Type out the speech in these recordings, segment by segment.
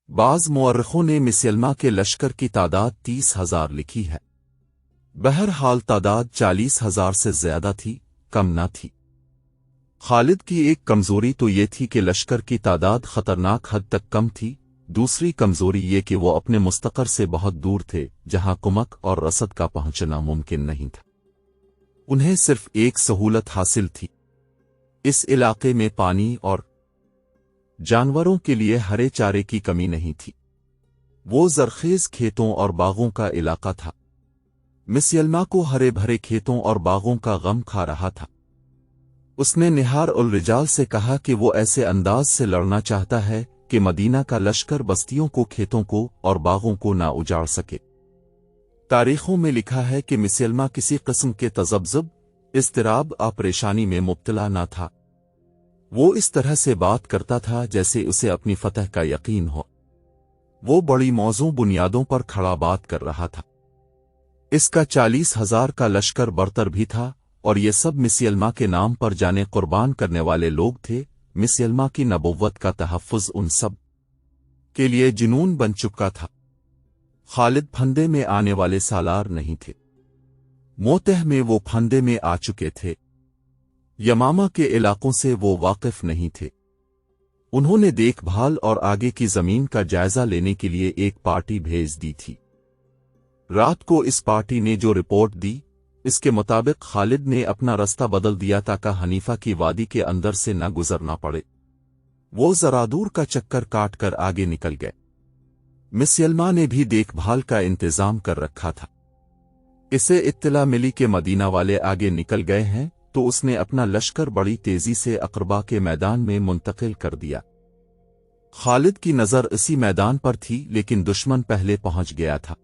بعض مورخوں نے مسیلمہ کے لشکر کی تعداد 30,000 لکھی ہے۔ بہرحال تعداد 40,000 سے زیادہ تھی، کم نہ تھی۔ خالد کی ایک کمزوری تو یہ تھی کہ لشکر کی تعداد خطرناک حد تک کم تھی، دوسری کمزوری یہ کہ وہ اپنے مستقر سے بہت دور تھے جہاں کمک اور رسد کا پہنچنا ممکن نہیں تھا۔ انہیں صرف ایک سہولت حاصل تھی، اس علاقے میں پانی اور جانوروں کے لیے ہرے چارے کی کمی نہیں تھی۔ وہ زرخیز کھیتوں اور باغوں کا علاقہ تھا۔ مسیلمہ کو ہرے بھرے کھیتوں اور باغوں کا غم کھا رہا تھا۔ اس نے نہار الرجال سے کہا کہ وہ ایسے انداز سے لڑنا چاہتا ہے کہ مدینہ کا لشکر بستیوں کو، کھیتوں کو اور باغوں کو نہ اجاڑ سکے۔ تاریخوں میں لکھا ہے کہ مسیلمہ کسی قسم کے تذبذب، اضطراب یا پریشانی میں مبتلا نہ تھا۔ وہ اس طرح سے بات کرتا تھا جیسے اسے اپنی فتح کا یقین ہو۔ وہ بڑی موزوں بنیادوں پر کھڑا بات کر رہا تھا۔ اس کا 40,000 کا لشکر برتر بھی تھا، اور یہ سب مسیلمہ کے نام پر جانے قربان کرنے والے لوگ تھے۔ مسیلمہ کی نبوت کا تحفظ ان سب کے لیے جنون بن چکا تھا۔ خالد پھندے میں آنے والے سالار نہیں تھے، موتہ میں وہ پھندے میں آ چکے تھے۔ یمامہ کے علاقوں سے وہ واقف نہیں تھے۔ انہوں نے دیکھ بھال اور آگے کی زمین کا جائزہ لینے کے لیے ایک پارٹی بھیج دی تھی۔ رات کو اس پارٹی نے جو رپورٹ دی، اس کے مطابق خالد نے اپنا رستہ بدل دیا تاکہ حنیفہ کی وادی کے اندر سے نہ گزرنا پڑے۔ وہ ذرا دور کا چکر کاٹ کر آگے نکل گئے۔ مسیلمہ نے بھی دیکھ بھال کا انتظام کر رکھا تھا۔ اسے اطلاع ملی کہ مدینہ والے آگے نکل گئے ہیں، تو اس نے اپنا لشکر بڑی تیزی سے اقربا کے میدان میں منتقل کر دیا۔ خالد کی نظر اسی میدان پر تھی، لیکن دشمن پہلے پہنچ گیا تھا۔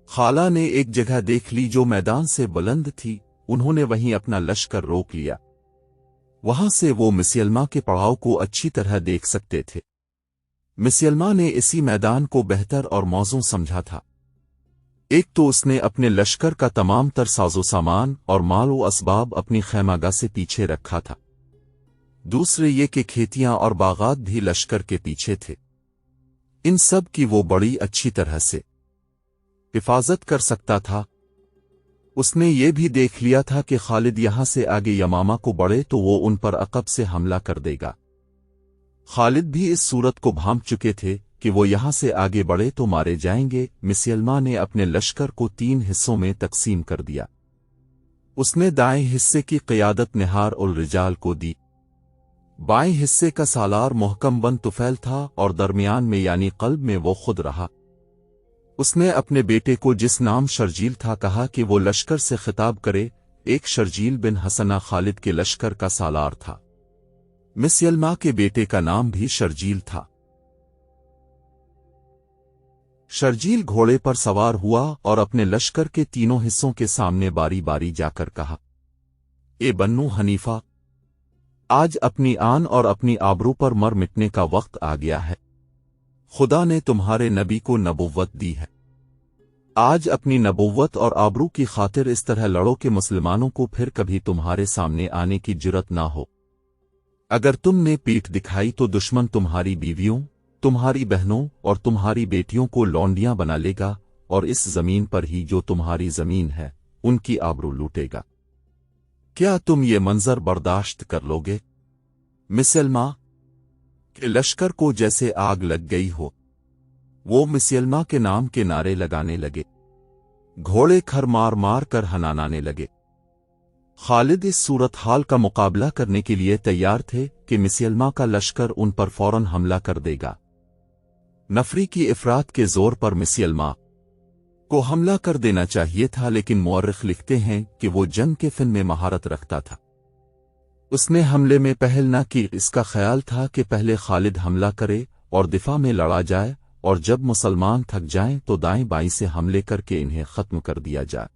خالہ نے ایک جگہ دیکھ لی جو میدان سے بلند تھی، انہوں نے وہیں اپنا لشکر روک لیا۔ وہاں سے وہ مسیلمہ کے پڑاؤ کو اچھی طرح دیکھ سکتے تھے۔ مسیلمہ نے اسی میدان کو بہتر اور موزوں سمجھا تھا۔ ایک تو اس نے اپنے لشکر کا تمام تر ساز و سامان اور مال و اسباب اپنی خیمہ گاہ سے پیچھے رکھا تھا، دوسرے یہ کہ کھیتیاں اور باغات بھی لشکر کے پیچھے تھے۔ ان سب کی وہ بڑی اچھی طرح سے حفاظت کر سکتا تھا۔ اس نے یہ بھی دیکھ لیا تھا کہ خالد یہاں سے آگے یمامہ کو بڑھے تو وہ ان پر عقب سے حملہ کر دے گا۔ خالد بھی اس صورت کو بھانپ چکے تھے کہ وہ یہاں سے آگے بڑھے تو مارے جائیں گے۔ مسیلمہ نے اپنے لشکر کو 3 حصوں میں تقسیم کر دیا۔ اس نے دائیں حصے کی قیادت نہار الرجال کو دی۔ بائیں حصے کا سالار محکم بن طفیل تھا، اور درمیان میں یعنی قلب میں وہ خود رہا۔ اس نے اپنے بیٹے کو، جس نام شرجیل تھا، کہا کہ وہ لشکر سے خطاب کرے۔ ایک شرجیل بن حسنہ خالد کے لشکر کا سالار تھا۔ مسیلمہ کے بیٹے کا نام بھی شرجیل تھا۔ شرجیل گھوڑے پر سوار ہوا اور اپنے لشکر کے 3 حصوں کے سامنے باری باری جا کر کہا، اے بنو حنیفہ، آج اپنی آن اور اپنی آبرو پر مر مٹنے کا وقت آ گیا ہے۔ خدا نے تمہارے نبی کو نبوت دی ہے۔ آج اپنی نبوت اور آبرو کی خاطر اس طرح لڑو کہ مسلمانوں کو پھر کبھی تمہارے سامنے آنے کی جرت نہ ہو۔ اگر تم نے پیٹھ دکھائی تو دشمن تمہاری بیویوں، تمہاری بہنوں اور تمہاری بیٹیوں کو لونڈیاں بنا لے گا، اور اس زمین پر ہی جو تمہاری زمین ہے ان کی آبرو لوٹے گا۔ کیا تم یہ منظر برداشت کر لوگے؟ مسیلمہ کے لشکر کو جیسے آگ لگ گئی ہو۔ وہ مسیلمہ کے نام کے نعرے لگانے لگے، گھوڑے کھر مار مار کر ہنانانے لگے۔ خالد اس صورتحال کا مقابلہ کرنے کے لیے تیار تھے کہ مسیلمہ کا لشکر ان پر فوراً حملہ کر دے گا۔ نفری کی افراد کے زور پر مسیلمہ کو حملہ کر دینا چاہیے تھا، لیکن مورخ لکھتے ہیں کہ وہ جنگ کے فن میں مہارت رکھتا تھا۔ اس نے حملے میں پہل نہ کی۔ اس کا خیال تھا کہ پہلے خالد حملہ کرے اور دفاع میں لڑا جائے، اور جب مسلمان تھک جائیں تو دائیں بائیں سے حملے کر کے انہیں ختم کر دیا جائے۔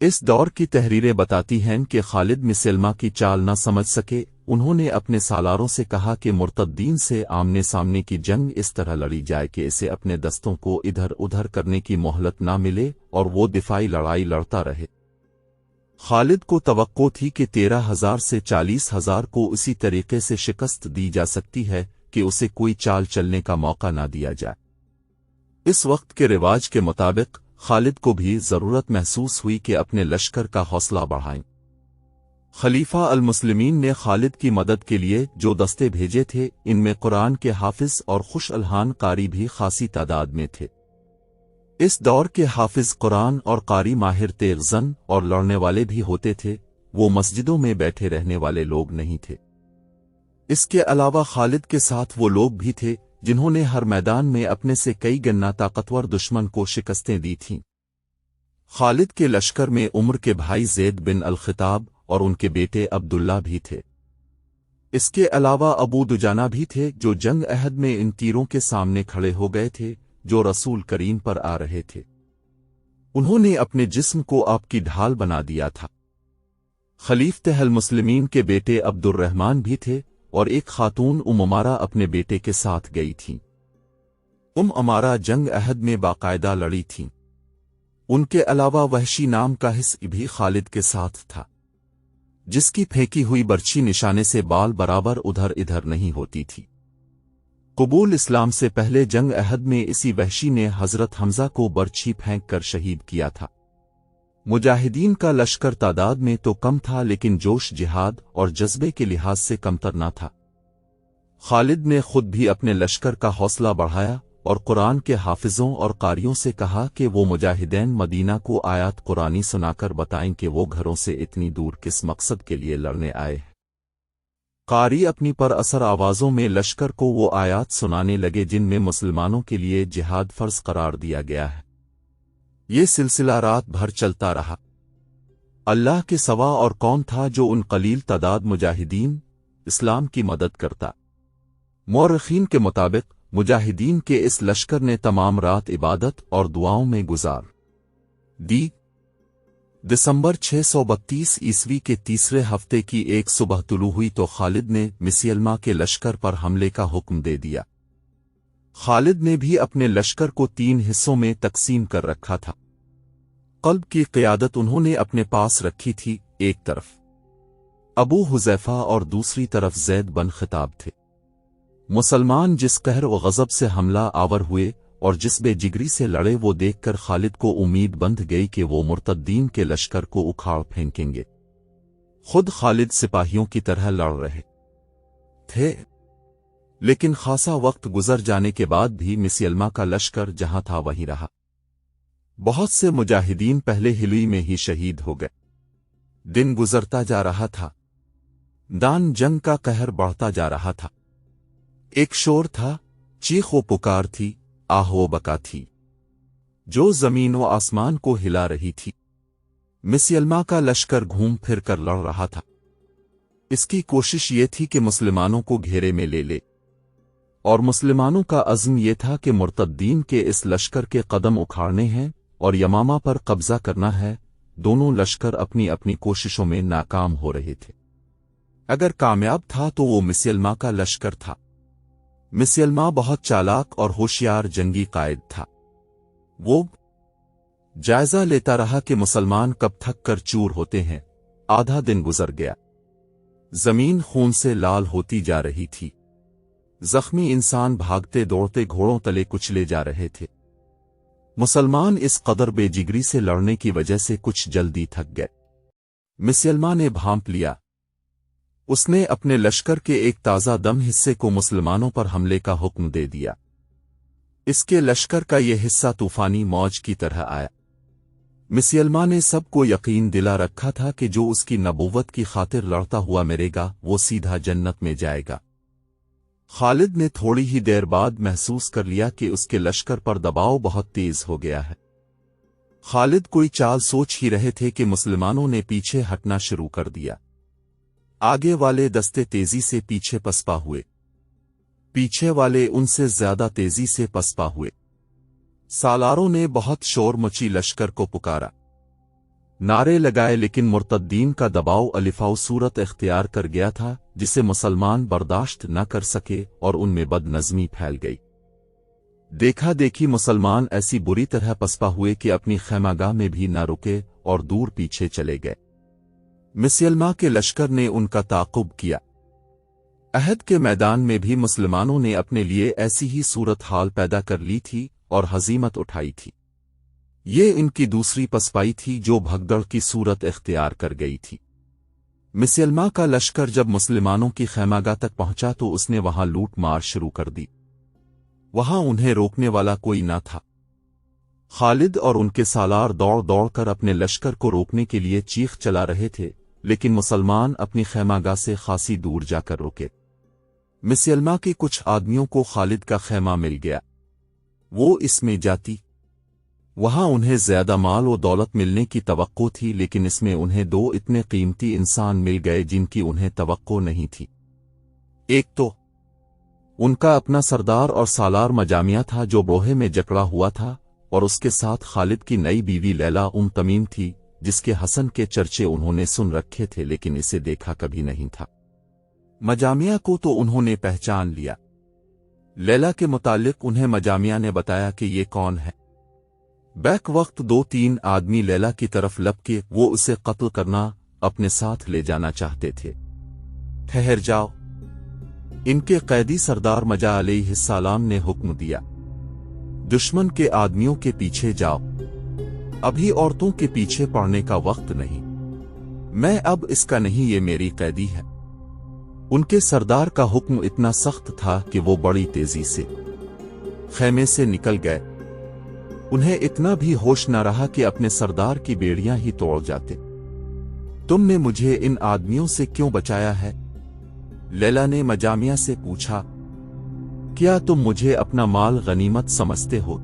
اس دور کی تحریریں بتاتی ہیں کہ خالد مسیلمہ کی چال نہ سمجھ سکے۔ انہوں نے اپنے سالاروں سے کہا کہ مرتدین سے آمنے سامنے کی جنگ اس طرح لڑی جائے کہ اسے اپنے دستوں کو ادھر ادھر کرنے کی مہلت نہ ملے اور وہ دفاعی لڑائی لڑتا رہے۔ خالد کو توقع تھی کہ 13,000 سے 40,000 کو اسی طریقے سے شکست دی جا سکتی ہے کہ اسے کوई चाल चलने का मौका ना दिया जाए। इस वक्त के रिवाज के मुताबिक खालिद को भी ज़रूरत महसूस हुई कि अपने लश्कर का हौसला बढ़ाएं। खलीफा अल-मुस्लिमीन ने खालिद की मदद के लिए जो दस्ते भेजे थे, इनमें कुरान के हाफिज और खुश अलहान कारी भी खासी तादाद में थे। इस दौर के हाफिज कुरान और कारी माहिर तेगज़न और लड़ने वाले भी होते थे, वो मस्जिदों में बैठे रहने वाले लोग नहीं थे। इसके अलावा खालिद के साथ वो लोग भी थे जिन्होंने हर मैदान में अपने से कई गन्ना ताकतवर दुश्मन को शिकस्तें दी थीं। खालिद के लश्कर में उम्र के भाई ज़ैद बिन अल-ख़िताब और उनके बेटे अब्दुल्ला भी थे। इसके अलावा अबू दुजाना भी थे जो जंग अहद में इन तीरों के सामने खड़े हो गए थे जो रसूल करीम पर आ रहे थे। उन्होंने अपने जिस्म को आपकी ढाल बना दिया था। खलीफते अल-मुस्लिमीन के बेटे अब्दुर्रहमान भी थे और एक खातून उमारा अपने बेटे के साथ गई थीं। अमारा जंग अहद में बाकायदा लड़ी थीं। उनके अलावा वहशी नाम का हिस्स भी खालिद के साथ था, जिसकी फेंकी हुई बर्छी निशाने से बाल बराबर उधर इधर नहीं होती थी। कबूल इस्लाम से पहले जंग अहद में इसी वहशी ने हजरत हमजा को बर्छी फेंक कर शहीद किया था। मुजाहिदीन का लश्कर तादाद में तो कम था, लेकिन जोश जिहाद और जज्बे के लिहाज से कमतर न था। खालिद ने खुद भी अपने लश्कर का हौसला बढ़ाया और कुरान के हाफिजों और कारियों से कहा कि वो मुजाहिदीन मदीना को आयात कुरानी सुनाकर बताएं कि वो घरों से इतनी दूर किस मकसद के लिए लड़ने आए हैं। कारी अपनी पर असर आवाज़ों में लश्कर को वो आयात सुनाने लगे जिनमें मुसलमानों के लिए जिहाद फर्ज करार दिया गया है। ये सिलसिला रात भर चलता रहा। अल्लाह के सवा और कौन था जो उन कलील तादाद मुजाहिदीन इस्लाम की मदद करता। मौरखीन के मुताबिक मुजाहिदीन के इस लश्कर ने तमाम रात इबादत और दुआओं में गुजार दी। दिसंबर 632 ईस्वी के तीसरे हफ्ते की एक सुबह तुलू हुई तो खालिद ने मिसियलमा के लश्कर पर हमले का हुक्म दे दिया। खालिद ने भी अपने लश्कर को 3 हिस्सों में तकसीम कर रखा था। क़ल्ब की क़यादत उन्होंने अपने पास रखी थी, एक तरफ अबू हुज़ैफ़ा और दूसरी तरफ ज़ैद बन ख़िताब थे। मुसलमान जिस कहर व ग़ज़ब से हमला आवर हुए और जिस बेजिगरी से लड़े वो देखकर खालिद को उम्मीद बंध गई कि वो मुर्तद्दीन के लश्कर को उखाड़ फेंकेंगे। खुद खालिद सिपाहियों की तरह लड़ रहे थे, लेकिन खासा वक्त गुजर जाने के बाद भी मिसियलमा का लश्कर जहां था वहीं रहा। बहुत से मुजाहिदीन पहले हिलुई में ही शहीद हो गए। दिन गुजरता जा रहा था, दान जंग का कहर बढ़ता जा रहा था। एक शोर था, चीख व पुकार थी, आह व बका थी, जो जमीन व आसमान को हिला रही थी। मिसियलमा का लश्कर घूम फिर कर लड़ रहा था। इसकी कोशिश ये थी कि मुसलमानों को घेरे में ले ले, और मुसलमानों का अज़्म ये था कि मुर्तद्दीन के इस लश्कर के कदम उखाड़ने हैं और यमामा पर कब्जा करना है। दोनों लश्कर अपनी अपनी कोशिशों में नाकाम हो रहे थे। अगर कामयाब था तो वो मिसियलमा का लश्कर था। मिसियलमा बहुत चालाक और होशियार जंगी कायद था। वो जायजा लेता रहा कि मुसलमान कब थक कर चूर होते हैं। आधा दिन गुजर गया। जमीन खून से लाल होती जा रही थी। जख्मी इंसान भागते दौड़ते घोड़ों तले कुचले जा रहे थे। मुसलमान इस कदर बेजिगरी से लड़ने की वजह से कुछ जल्दी थक गए। मिसियलमा ने भांप लिया। उसने अपने लश्कर के एक ताज़ा दम हिस्से को मुसलमानों पर हमले का हुक्म दे दिया। इसके लश्कर का यह हिस्सा तूफानी मौज की तरह आया। मिसियलमा ने सबको यकीन दिला रखा था कि जो उसकी नबूवत की खातिर लड़ता हुआ मरेगा वो सीधा जन्नत में जाएगा। खालिद ने थोड़ी ही देर बाद महसूस कर लिया कि उसके लश्कर पर दबाव बहुत तेज हो गया है। खालिद कोई चाल सोच ही रहे थे कि मुसलमानों ने पीछे हटना शुरू कर दिया। आगे वाले दस्ते तेजी से पीछे पसपा हुए, पीछे वाले उनसे ज्यादा तेजी से पसपा हुए। सालारों ने बहुत शोर मची लश्कर को पुकारा, नारे लगाए, लेकिन मुर्तद्दीन का दबाव अलिफाउ सूरत इख्तियार कर गया था जिसे मुसलमान बर्दाश्त न कर सके और उनमें बदनज़मी फैल गई। देखा देखी मुसलमान ऐसी बुरी तरह पसपा हुए कि अपनी खैमागाह में भी न रुके और दूर पीछे चले गए। मिसियलमा के लश्कर ने उनका ताक़ुब किया। अहद के मैदान में भी मुसलमानों ने अपने लिए ऐसी ही सूरत हाल पैदा कर ली थी और हजीमत उठाई थी। ये इनकी दूसरी पसपाई थी जो भगदड़ की सूरत इख्तियार कर गई थी। मिसलमा का लश्कर जब मुसलमानों की खैमागाह तक पहुंचा तो उसने वहां लूट मार शुरू कर दी। वहां उन्हें रोकने वाला कोई न था। खालिद और उनके सालार दौड़ दौड़ कर अपने लश्कर को रोकने के लिए चीख चला रहे थे, लेकिन मुसलमान अपनी खैमागाह से खासी दूर जाकर रुके। मिसलमा के कुछ आदमियों को खालिद का खैमा मिल गया। वो इसमें जाती। वहां उन्हें ज्यादा माल और दौलत मिलने की तवक्को थी, लेकिन इसमें उन्हें दो इतने कीमती इंसान मिल गए जिनकी उन्हें तवक्को नहीं थी। एक तो उनका अपना सरदार और सालार मजामिया था जो बोहे में जकड़ा हुआ था, और उसके साथ खालिद की नई बीवी लैला तमीम थी, जिसके हसन के चर्चे उन्होंने सुन रखे थे लेकिन इसे देखा कभी नहीं था। मजामिया को तो उन्होंने पहचान लिया। लैला के मुतालिक उन्हें मजामिया ने बताया कि ये कौन है। बैक वक्त 2-3 आदमी लैला की तरफ लपके वो उसे कत्ल करना अपने साथ ले जाना चाहते थे। ठहर जाओ, इनके कैदी सरदार मजा अलैहिस्सलाम ने हुक्म दिया, दुश्मन के आदमियों के पीछे जाओ, अभी औरतों के पीछे पड़ने का वक्त नहीं। मैं अब इसका नहीं, ये मेरी कैदी है। उनके सरदार का हुक्म इतना सख्त था कि वो बड़ी तेजी से खैमे से निकल गए। उन्हें इतना भी होश न रहा कि अपने सरदार की बेड़ियां ही तोड़ जाते। तुमने मुझे इन आदमियों से क्यों बचाया है? लैला ने मजामिया से पूछा, क्या तुम मुझे अपना माल गनीमत समझते हो?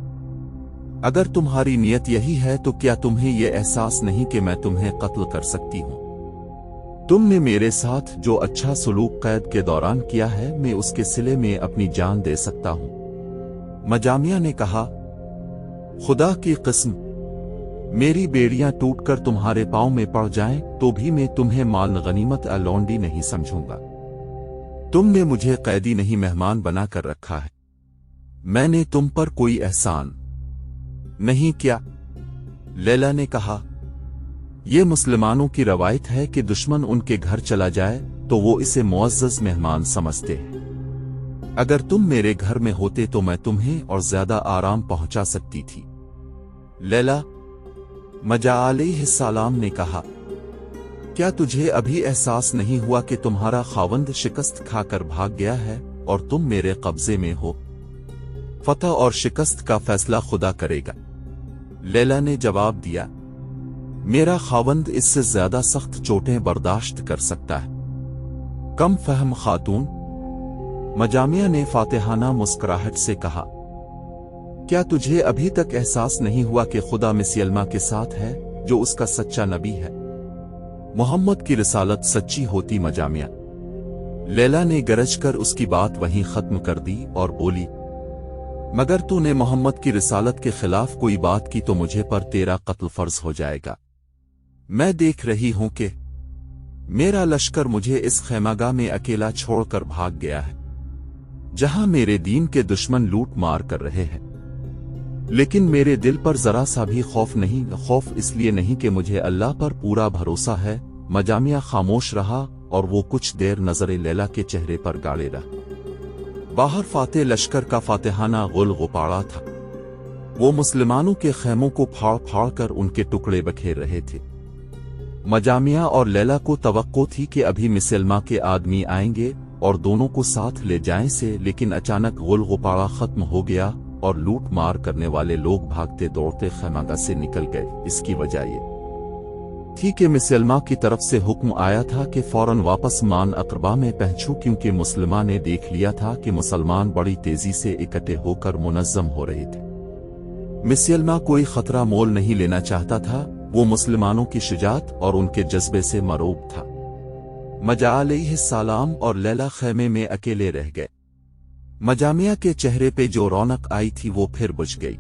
अगर तुम्हारी नियत यही है तो क्या तुम्हें यह एहसास नहीं कि मैं तुम्हें कत्ल कर सकती हूं? तुमने मेरे साथ जो अच्छा सलूक कैद के दौरान किया है, मैं उसके सिले में अपनी जान दे सकता हूं। मजामिया ने कहा, खुदा की कसम, मेरी बेड़ियां टूटकर तुम्हारे पांव में पड़ जाएं तो भी मैं तुम्हें माल गनीमत अलौंडी नहीं समझूंगा। तुमने मुझे कैदी नहीं मेहमान बना कर रखा है। मैंने तुम पर कोई एहसान नहीं किया। लैला ने कहा, यह मुसलमानों की रवायत है कि दुश्मन उनके घर चला जाए तो वो इसे मुअज़्ज़ज़ मेहमान समझते हैं। अगर तुम मेरे घर में होते तो मैं तुम्हें और ज्यादा आराम पहुंचा सकती थी। लैला, मजा अलैहिस्सलाम ने कहा, क्या तुझे अभी एहसास नहीं हुआ कि तुम्हारा खावंद शिकस्त खाकर भाग गया है और तुम मेरे कब्जे में हो? फतह और शिकस्त का फैसला खुदा करेगा। लैला ने जवाब दिया, मेरा खावंद इससे ज्यादा सख्त चोटें बर्दाश्त कर सकता है। कम फहम खातून। मजामिया ने फातिहाना मुस्कुराहट से कहा, क्या तुझे अभी तक एहसास नहीं हुआ कि खुदा मिसलमा के साथ है जो उसका सच्चा नबी है? मोहम्मद की रिसालत सच्ची होती मजामिया। लैला ने गरज कर उसकी बात वहीं खत्म कर दी और बोली, मगर तूने मोहम्मद की रिसालत के खिलाफ कोई बात की तो मुझे पर तेरा कत्ल फर्ज हो जाएगा। मैं देख रही हूं कि मेरा लश्कर मुझे इस खैमागाह में अकेला छोड़कर भाग गया है, जहां मेरे दीन के दुश्मन लूट मार कर रहे हैं। लेकिन मेरे दिल पर जरा सा भी खौफ नहीं। खौफ इसलिए नहीं कि मुझे अल्लाह पर पूरा भरोसा है। मजामिया खामोश रहा और वो कुछ देर नजरे लैला के चेहरे पर गाड़े रहा। बाहर फाते लश्कर का फातिहाना गुल गुपाड़ा था। वो मुसलमानों के खैमों को फाड़ फाड़ कर उनके टुकड़े बखेर रहे थे। मजामिया और लैला को तवक्को थी कि अभी मिसलमा के आदमी आएंगे और दोनों को साथ ले जाएं से, लेकिन अचानक गुल गुपाड़ा खत्म हो गया और लूट मार करने वाले लोग भागते दौड़ते खैमागाह से निकल गए। इसकी वजह ये थी कि मिसलमा की तरफ से हुक्म आया था कि फौरन वापस मान अकरबा में पहुंचो, क्योंकि मुसलमान ने देख लिया था कि मुसलमान बड़ी तेजी से इकट्ठे होकर मुनज़्ज़म हो रहे थे। मिसलमा कोई खतरा मोल नहीं लेना चाहता था। वो मुसलमानों की शुजाअत और उनके जज्बे से मरूब था। मजा अलैहिस्सलाम और लैला खैमे में अकेले रह गए। मजामिया के चेहरे पे जो रौनक आई थी वो फिर बुझ गई।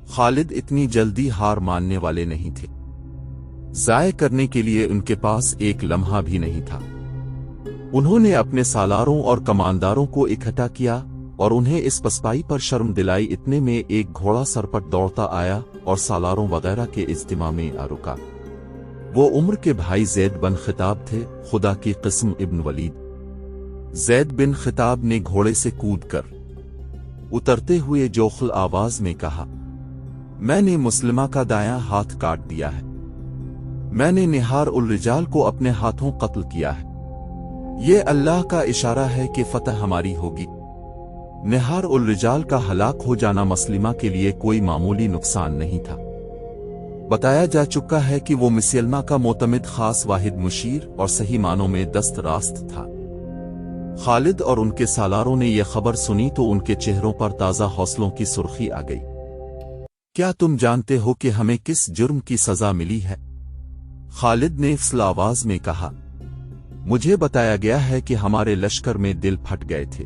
खालिद इतनी जल्दी हार मानने वाले नहीं थे। ज़ाय करने के लिए उनके पास एक लम्हा भी नहीं था। उन्होंने अपने सालारों और कमांदारों को इकट्ठा किया और उन्हें इस पसपाई पर शर्म दिलाई। इतने में एक घोड़ा सरपट दौड़ता आया और सालारों वगैरह के इज्तिमा में आ रुका। वो उम्र के भाई ज़ैद बन खिताब थे, खुदा की क़िस्म इब्न वलीद। ज़ैद बिन खिताब ने घोड़े से कूदकर उतरते हुए जोखल आवाज में कहा, मैंने मुस्लिमा का दायां हाथ काट दिया है। मैंने निहार उल रिजाल को अपने हाथों कत्ल किया है। ये अल्लाह का इशारा है कि फतह हमारी होगी। निहार उल रिजाल का हलाक हो जाना मस्लिमा के लिए कोई मामूली नुकसान नहीं था। बताया जा चुका है कि वो मुसलमा का मोतमिद खास वाहिद मुशीर और सही मानों में दस्त रास्त था। खालिद और उनके सालारों ने यह खबर सुनी तो उनके चेहरों पर ताज़ा हौसलों की सुर्खी आ गई। क्या तुम जानते हो कि हमें किस जुर्म की सजा मिली है? खालिद ने फिसल आवाज में कहा, मुझे बताया गया है कि हमारे लश्कर में दिल फट गए थे।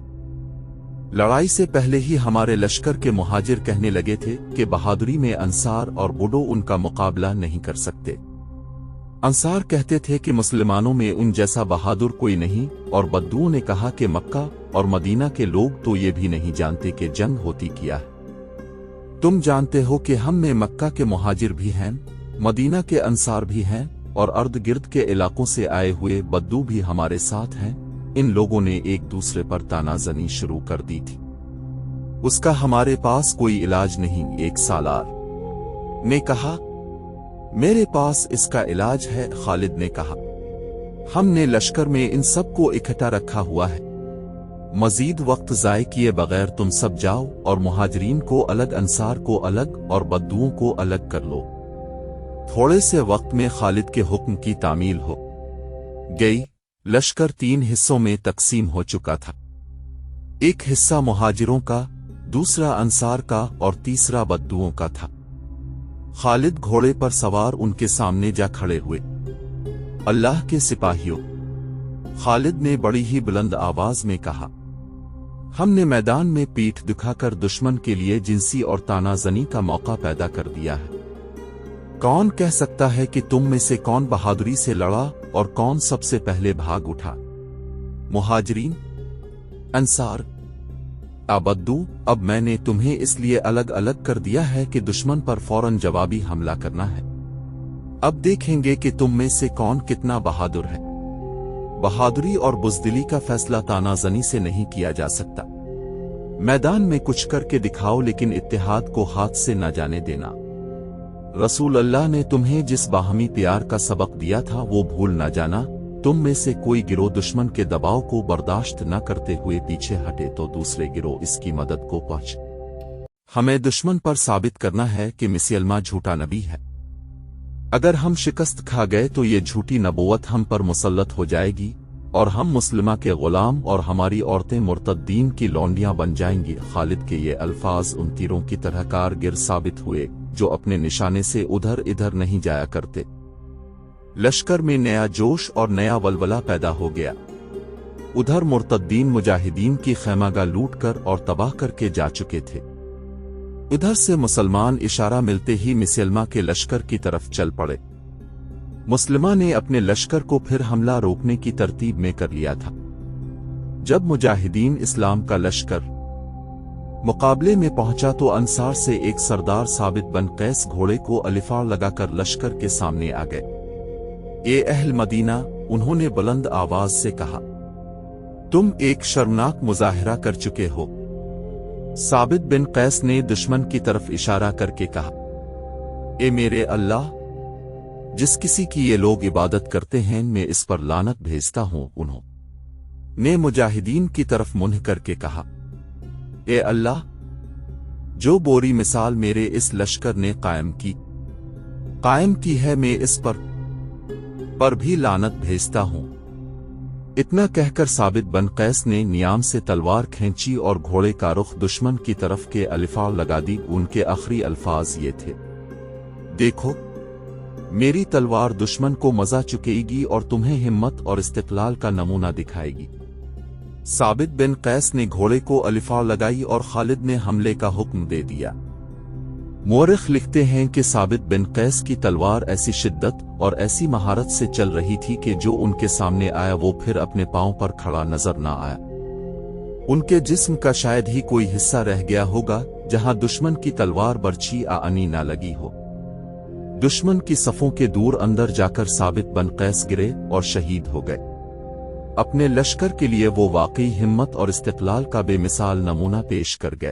लड़ाई से पहले ही हमारे लश्कर के मुहाजिर कहने लगे थे कि बहादुरी में अंसार और बुडो उनका मुकाबला नहीं कर सकते। अंसार कहते थे कि मुसलमानों में उन जैसा बहादुर कोई नहीं, और बद्दुओं ने कहा कि मक्का और मदीना के लोग तो ये भी नहीं जानते कि जंग होती क्या है। तुम जानते हो कि हम में मक्का के मुहाजिर भी हैं, मदीना के अंसार भी हैं और अर्द गिर्द के इलाकों से आए हुए बद्दू भी हमारे साथ हैं। इन लोगों ने एक दूसरे पर तानाजनी शुरू कर दी थी। उसका हमारे पास कोई इलाज नहीं, एक सालार ने कहा। मेरे पास इसका इलाज है, खालिद ने कहा। हमने लश्कर में इन सब को इकट्ठा रखा हुआ है। मजीद वक्त ज़ाय किए बगैर तुम सब जाओ और मुहाजिरीन को अलग, अंसार को अलग और बद्दुओं को अलग कर लो। थोड़े से वक्त में खालिद के हुक्म की तामील हो गई। लश्कर 3 हिस्सों में तकसीम हो चुका था। एक हिस्सा मुहाजिरों का, दूसरा अंसार का और तीसरा बद्दुओं का था। खालिद घोड़े पर सवार उनके सामने जा खड़े हुए। अल्लाह के सिपाहियों, खालिद ने बड़ी ही बुलंद आवाज में कहा, हमने मैदान में पीठ दिखाकर दुश्मन के लिए जिनसी और तानाजनी का मौका पैदा कर दिया है। कौन कह सकता है कि तुम में से कौन बहादुरी से लड़ा और कौन सबसे पहले भाग उठा? मुहाजिरीन, अंसार, बद्दू, अब मैंने तुम्हें इसलिए अलग अलग कर दिया है कि दुश्मन पर फौरन जवाबी हमला करना है। अब देखेंगे कि तुम में से कौन कितना बहादुर है। बहादुरी और बुज़दिली का फैसला तानाजनी से नहीं किया जा सकता। मैदान में कुछ करके दिखाओ, लेकिन इत्तेहाद को हाथ से न जाने देना। रसूल अल्लाह ने तुम्हें जिस बाहमी प्यार का सबक दिया था वो भूल न जाना। तुम में से कोई गिरोह दुश्मन के दबाव को बर्दाश्त न करते हुए पीछे हटे तो दूसरे गिरोह इसकी मदद को पहुंचे। हमें दुश्मन पर साबित करना है कि मुसलमान झूठा नबी है। अगर हम शिकस्त खा गए तो ये झूठी नबूवत हम पर मुसल्लत हो जाएगी और हम मुस्लिमा के गुलाम और हमारी औरतें मुर्तद्दीन की लौंडियां बन जाएंगी। खालिद के ये अल्फाज उन तीरों की तरह कारगर साबित हुए जो अपने निशाने से उधर इधर नहीं जाया करते। लश्कर में नया जोश और नया वलवला पैदा हो गया। उधर मुर्तद्दीन मुजाहिदीन की खैमागाह लूटकर और तबाह करके जा चुके थे। इधर से मुसलमान इशारा मिलते ही मुसलमा के लश्कर की तरफ चल पड़े। मुस्लिमा ने अपने लश्कर को फिर हमला रोकने की तरतीब में कर लिया था। जब मुजाहिदीन इस्लाम का लश्कर मुकाबले में पहुंचा तो अंसार से एक सरदार साबित बन कैस घोड़े को अलिफार लगाकर लश्कर के सामने आ गए। ए अहल मदीना, उन्होंने बुलंद आवाज से कहा, तुम एक शर्मनाक मुजाहिरा कर चुके हो। साबित बिन कैस ने दुश्मन की तरफ इशारा करके कहा, ए मेरे अल्लाह, जिस किसी की ये लोग इबादत करते हैं मैं इस पर लानत भेजता हूं। उन्होंने मुजाहिदीन की तरफ मुंह करके कहा, ए अल्लाह, जो बोरी मिसाल मेरे इस लश्कर ने कायम की है मैं इस पर भी लानत भेजता हूं। इतना कहकर साबित बन कैस ने नियाम से तलवार खींची और घोड़े का रुख दुश्मन की तरफ के अलिफार लगा दी। उनके आखिरी अल्फाज ये थे, देखो मेरी तलवार दुश्मन को मजा चुकेगी और तुम्हें हिम्मत और इस्तिक़लाल का नमूना दिखाएगी। साबित बिन कैस ने घोड़े को अलिफार लगाई और खालिद ने हमले का हुक्म दे दिया। मुअर्रिख लिखते हैं कि साबित बिन कैस की तलवार ऐसी शिद्दत और ऐसी महारत से चल रही थी कि जो उनके सामने आया वो फिर अपने पांव पर खड़ा नजर न आया। उनके जिस्म का शायद ही कोई हिस्सा रह गया होगा जहां दुश्मन की तलवार बरछी आनी न लगी हो। दुश्मन की सफों के दूर अंदर जाकर साबित बन कैस गिरे और शहीद हो गए। اپنے لشکر کے لیے وہ واقعی ہمت اور استقلال کا بے مثال نمونہ پیش کر گئے۔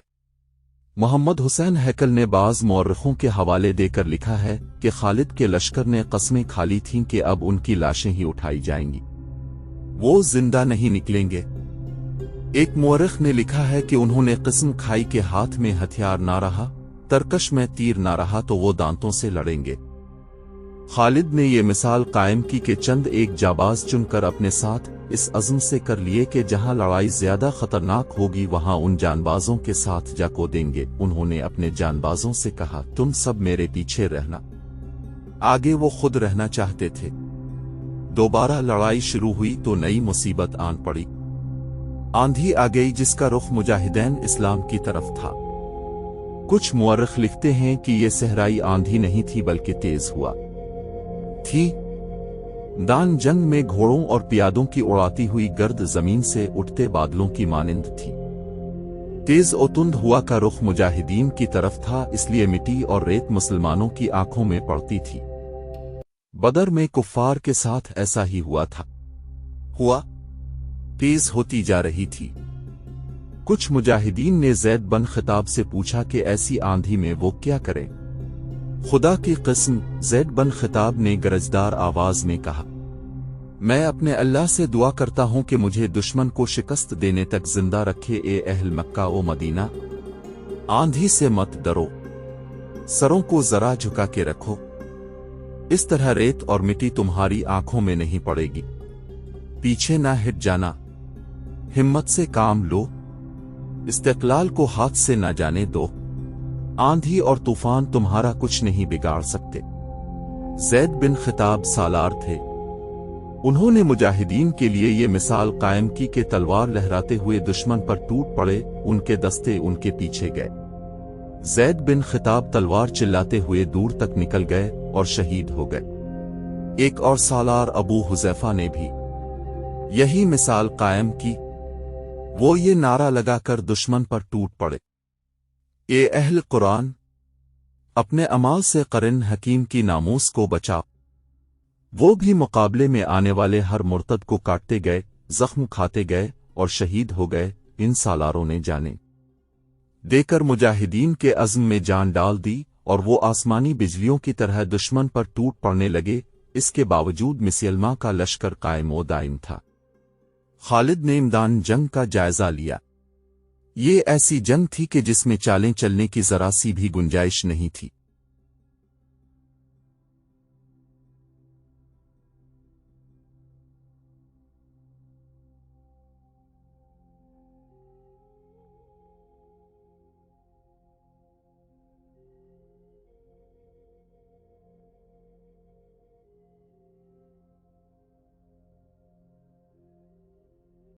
محمد حسین ہیکل نے بعض مورخوں کے حوالے دے کر لکھا ہے کہ خالد کے لشکر نے قسمیں کھا لی تھیں کہ اب ان کی لاشیں ہی اٹھائی جائیں گی، وہ زندہ نہیں نکلیں گے۔ ایک مورخ نے لکھا ہے کہ انہوں نے قسم کھائی کہ ہاتھ میں ہتھیار نہ رہا، ترکش میں تیر نہ رہا تو وہ دانتوں سے لڑیں گے۔ خالد نے یہ مثال قائم کی کہ چند ایک جاباز چن کر اپنے ساتھ اس عزم سے کر لیے کہ جہاں لڑائی زیادہ خطرناک ہوگی وہاں ان جانبازوں کے ساتھ جا کو دیں گے۔ انہوں نے اپنے جانبازوں سے کہا، تم سب میرے پیچھے رہنا۔ آگے وہ خود رہنا چاہتے تھے۔ دوبارہ لڑائی شروع ہوئی تو نئی مصیبت آن پڑی۔ آندھی آ گئی جس کا رخ مجاہدین اسلام کی طرف تھا۔ کچھ مورخ لکھتے ہیں کہ یہ صحرائی آندھی نہیں تھی بلکہ تیز ہوا تھی دان جنگ میں گھوڑوں اور پیادوں کی اڑاتی ہوئی گرد زمین سے اٹھتے بادلوں کی مانند تھی۔ تیز و تند ہوا کا رخ مجاہدین کی طرف تھا، اس لیے مٹی اور ریت مسلمانوں کی آنکھوں میں پڑتی تھی۔ بدر میں کفار کے ساتھ ایسا ہی ہوا تھا۔ تیز ہوتی جا رہی تھی۔ کچھ مجاہدین نے زید بن خطاب سے پوچھا کہ ایسی آندھی میں وہ کیا کریں؟ خدا کی قسم، زید بن خطاب نے گرجدار آواز میں کہا، میں اپنے اللہ سے دعا کرتا ہوں کہ مجھے دشمن کو شکست دینے تک زندہ رکھے۔ اے اہل مکہ و مدینہ، آندھی سے مت ڈرو، سروں کو ذرا جھکا کے رکھو، اس طرح ریت اور مٹی تمہاری آنکھوں میں نہیں پڑے گی۔ پیچھے نہ ہٹ جانا، ہمت سے کام لو، استقلال کو ہاتھ سے نہ جانے دو، آندھی اور طوفان تمہارا کچھ نہیں بگاڑ سکتے۔ زید بن خطاب سالار تھے۔ انہوں نے مجاہدین کے لیے یہ مثال قائم کی کہ تلوار لہراتے ہوئے دشمن پر ٹوٹ پڑے، ان کے دستے ان کے پیچھے گئے۔ زید بن خطاب تلوار چلاتے ہوئے دور تک نکل گئے اور شہید ہو گئے۔ ایک اور سالار ابو حذیفہ نے بھی یہی مثال قائم کی، وہ یہ نعرہ لگا کر دشمن پر ٹوٹ پڑے، اے اہل قرآن، اپنے اعمال سے قرن حکیم کی ناموس کو بچاؤ۔ وہ بھی مقابلے میں آنے والے ہر مرتد کو کاٹتے گئے، زخم کھاتے گئے اور شہید ہو گئے۔ ان سالاروں نے جانیں دے کر مجاہدین کے عزم میں جان ڈال دی اور وہ آسمانی بجلیوں کی طرح دشمن پر ٹوٹ پڑنے لگے۔ اس کے باوجود مسلمہ کا لشکر قائم و دائم تھا۔ خالد نے میدان جنگ کا جائزہ لیا۔ یہ ایسی جنگ تھی کہ جس میں چالیں چلنے کی ذرا سی بھی گنجائش نہیں تھی۔